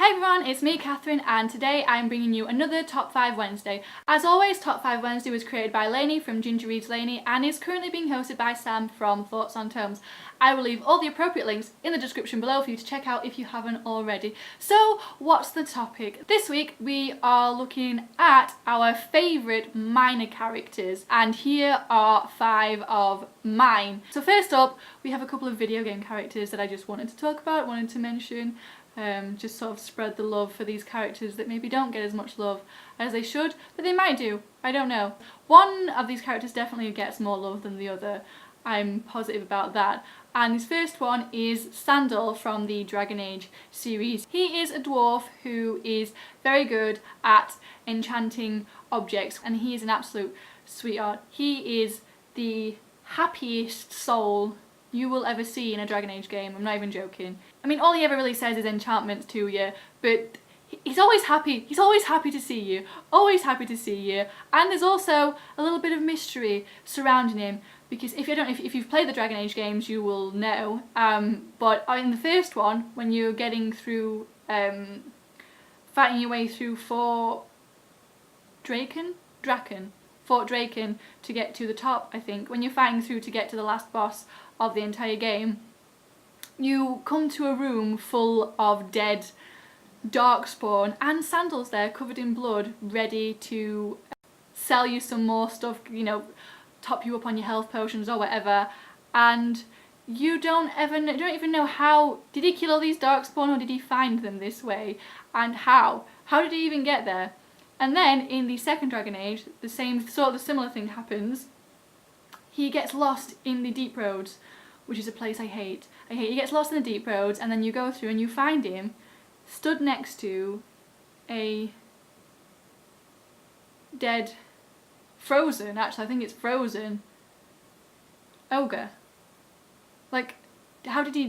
Hi everyone, it's me Catherine, and today I'm bringing you another Top 5 Wednesday. As always, Top 5 Wednesday was created by Lainey from Goodreads Lainey and is currently being hosted by Sam from Thoughts on Tomes. I will leave all the appropriate links in the description below for you to check out if you haven't already. So, what's the topic? This week we are looking at our favourite minor characters, and here are 5 of mine. So first up, we have a couple of video game characters that I just wanted to talk about, wanted to mention. Just sort of spread the love for these characters that maybe don't get as much love as they should, but they might do, I don't know. One of these characters definitely gets more love than the other, I'm positive about that. And this first one is Sandal from the Dragon Age series. He is a dwarf who is very good at enchanting objects, and he is an absolute sweetheart. He is the happiest soul you will ever see in a Dragon Age game. I'm not even joking. I mean, all he ever really says is enchantments to you, but he's always happy. He's always happy to see you. Always happy to see you. And there's also a little bit of mystery surrounding him, because if you've played the Dragon Age games, you will know. But in the first one, when you're getting through, fighting your way through Fort Draken to get to the top, I think. When you're fighting through to get to the last boss of the entire game, you come to a room full of dead darkspawn, and Sandal's there covered in blood, ready to sell you some more stuff, you know, top you up on your health potions or whatever, and you don't even know how did he kill all these darkspawn, or did he find them this way, and how did he even get there? And then in the second Dragon Age, the similar thing happens. He gets lost in the Deep Roads, which is a place I hate. He gets lost in the Deep Roads, and then you go through and you find him stood next to a dead, frozen, actually I think it's frozen, ogre. Like, how did he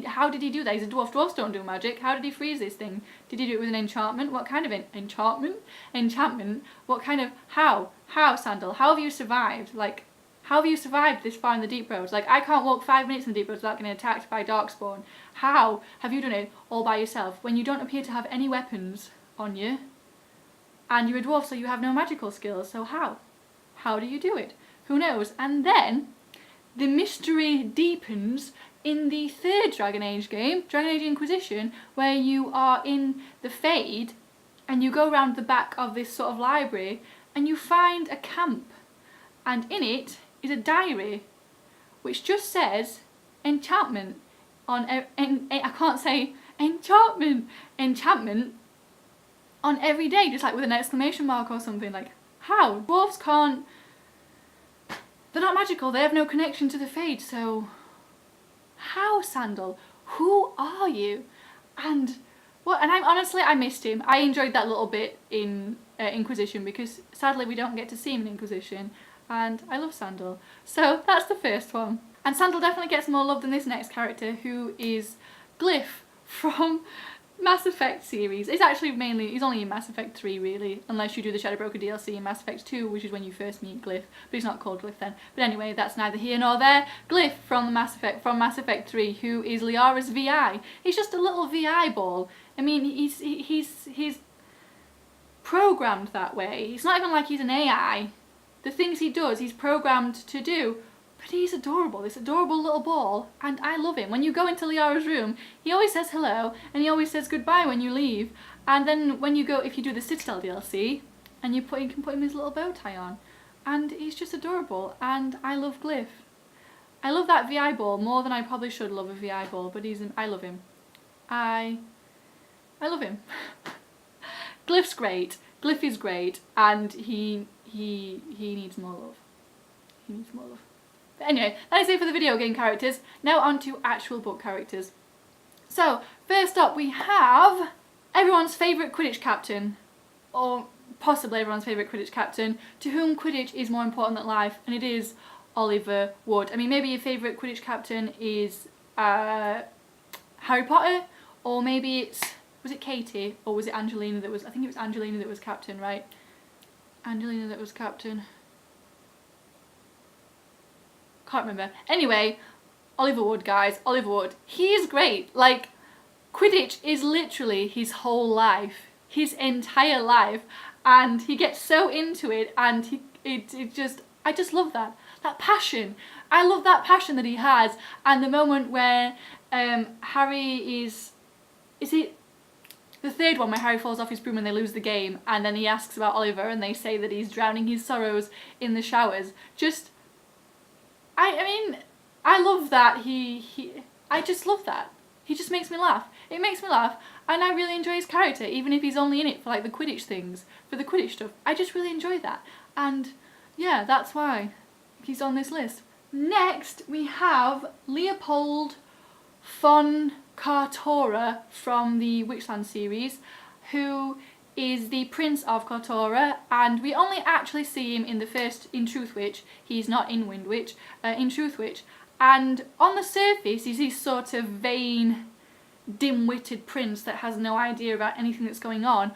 do that? He's a dwarf. Dwarfs don't do magic. How did he freeze this thing? Did he do it with an enchantment? What kind of enchantment? What kind of, how, Sandal? How have you survived? Like, how have you survived this far in the Deep Roads? Like, I can't walk 5 minutes in the Deep Roads without getting attacked by darkspawn. How have you done it all by yourself when you don't appear to have any weapons on you? And you're a dwarf, so you have no magical skills, so how? How do you do it? Who knows? And then the mystery deepens in the third Dragon Age game, Dragon Age Inquisition, where you are in the Fade and you go around the back of this sort of library and you find a camp, and in it is a diary which just says enchantment on I can't say enchantment on every day, just like with an exclamation mark or something. Like, how? Dwarves can't, they're not magical, they have no connection to the Fade, so how, Sandal? Who are you? And what? And I missed him. I enjoyed that little bit in Inquisition, because sadly we don't get to see him in Inquisition, and I love Sandal. So that's the first one. And Sandal definitely gets more love than this next character, who is Glyph from Mass Effect series. He's only in Mass Effect 3 really, unless you do the Shadow Broker DLC in Mass Effect 2, which is when you first meet Glyph, but he's not called Glyph then. But anyway, that's neither here nor there. Glyph from Mass Effect 3, who is Liara's VI. He's just a little VI ball. I mean, he's programmed that way. It's not even like he's an AI. The things he does, he's programmed to do. But he's adorable, this adorable little ball, and I love him. When you go into Liara's room, he always says hello, and he always says goodbye when you leave. And then when you go, if you do the Citadel DLC, and you can put him his little bow tie on. And he's just adorable, and I love Glyph. I love that VI ball more than I probably should love a VI ball, but I love him. I love him. Glyph's great, Glyph is great, and he needs more love. He needs more love. But anyway, that is it for the video game characters. Now on to actual book characters. So, first up we have everyone's favourite Quidditch captain, or possibly everyone's favourite Quidditch captain, to whom Quidditch is more important than life, and it is Oliver Wood. I mean, maybe your favourite Quidditch captain is Harry Potter, or maybe was it Katie, or was it Angelina that was, I think it was Angelina that was captain, right? Angelina that was captain. Can't remember. Anyway, Oliver Wood, guys. Oliver Wood. He is great. Like, Quidditch is literally his whole life, his entire life, and he gets so into it, and I just love that passion. I love that passion that he has, and the moment where Harry is it the third one where Harry falls off his broom and they lose the game, and then he asks about Oliver and they say that he's drowning his sorrows in the showers. Just, I mean, I love that I just love that. He just makes me laugh. It makes me laugh, and I really enjoy his character, even if he's only in it for like the Quidditch things, for the Quidditch stuff. I just really enjoy that, and yeah, that's why he's on this list. Next, we have Leopold von Kartora from the Witchland series, who is the Prince of Kartora, and we only actually see him in Truthwitch. He's not in Windwitch, in Truthwitch. And on the surface, he's this sort of vain, dim-witted prince that has no idea about anything that's going on,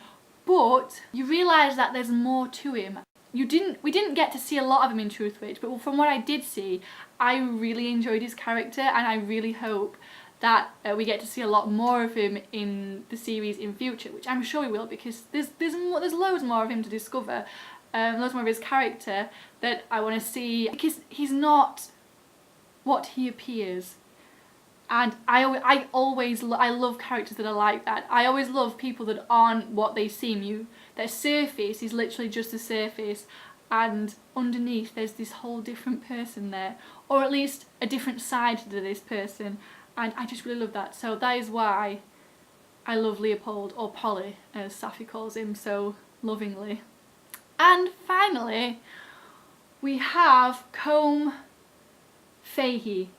but you realise that there's more to him. We didn't get to see a lot of him in Truthwitch, but from what I did see, I really enjoyed his character, and I really hope that we get to see a lot more of him in the series in future, which I'm sure we will, because there's loads more of him to discover, loads more of his character that I want to see, because he's not what he appears. And I love characters that are like that. I always love people that aren't what they seem. Their surface is literally just the surface, and underneath there's this whole different person there, or at least a different side to this person, and I just really love that. So that is why I love Leopold, or Polly as Safi calls him so lovingly. And finally we have Combe Fahey.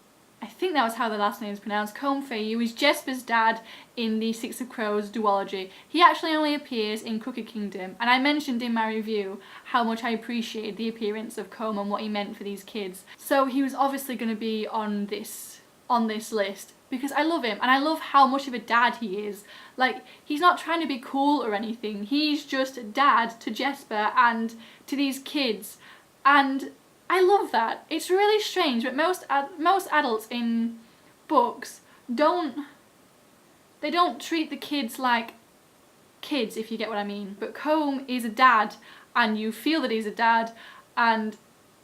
I think that was how the last name is pronounced. Combe Fahey, who is Jesper's dad in the Six of Crows duology. He actually only appears in Crooked Kingdom, and I mentioned in my review how much I appreciated the appearance of Combe and what he meant for these kids. So he was obviously going to be on this list, because I love him, and I love how much of a dad he is. Like, he's not trying to be cool or anything, he's just a dad to Jesper and to these kids, and I love that. It's really strange, but most adults in books don't treat the kids like kids, if you get what I mean. But Combe is a dad, and you feel that he's a dad, and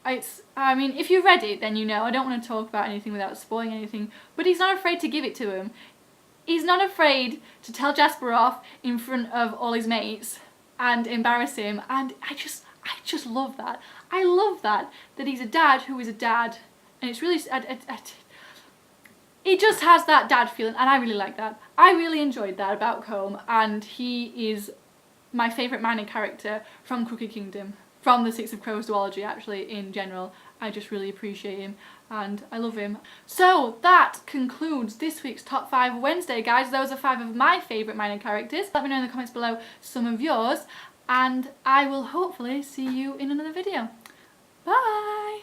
I mean, if you read it, then you know. I don't want to talk about anything without spoiling anything, but he's not afraid to give it to him. He's not afraid to tell Jasper off in front of all his mates and embarrass him, and I just love that. I love that he's a dad who is a dad, and it's really, he just has that dad feeling, and I really like that. I really enjoyed that about Combe, and he is my favourite minor character from Crooked Kingdom, from the Six of Crows duology actually in general. I just really appreciate him, and I love him. So that concludes this week's Top 5 Wednesday, guys. Those are 5 of my favourite minor characters. Let me know in the comments below some of yours, and I will hopefully see you in another video. Bye!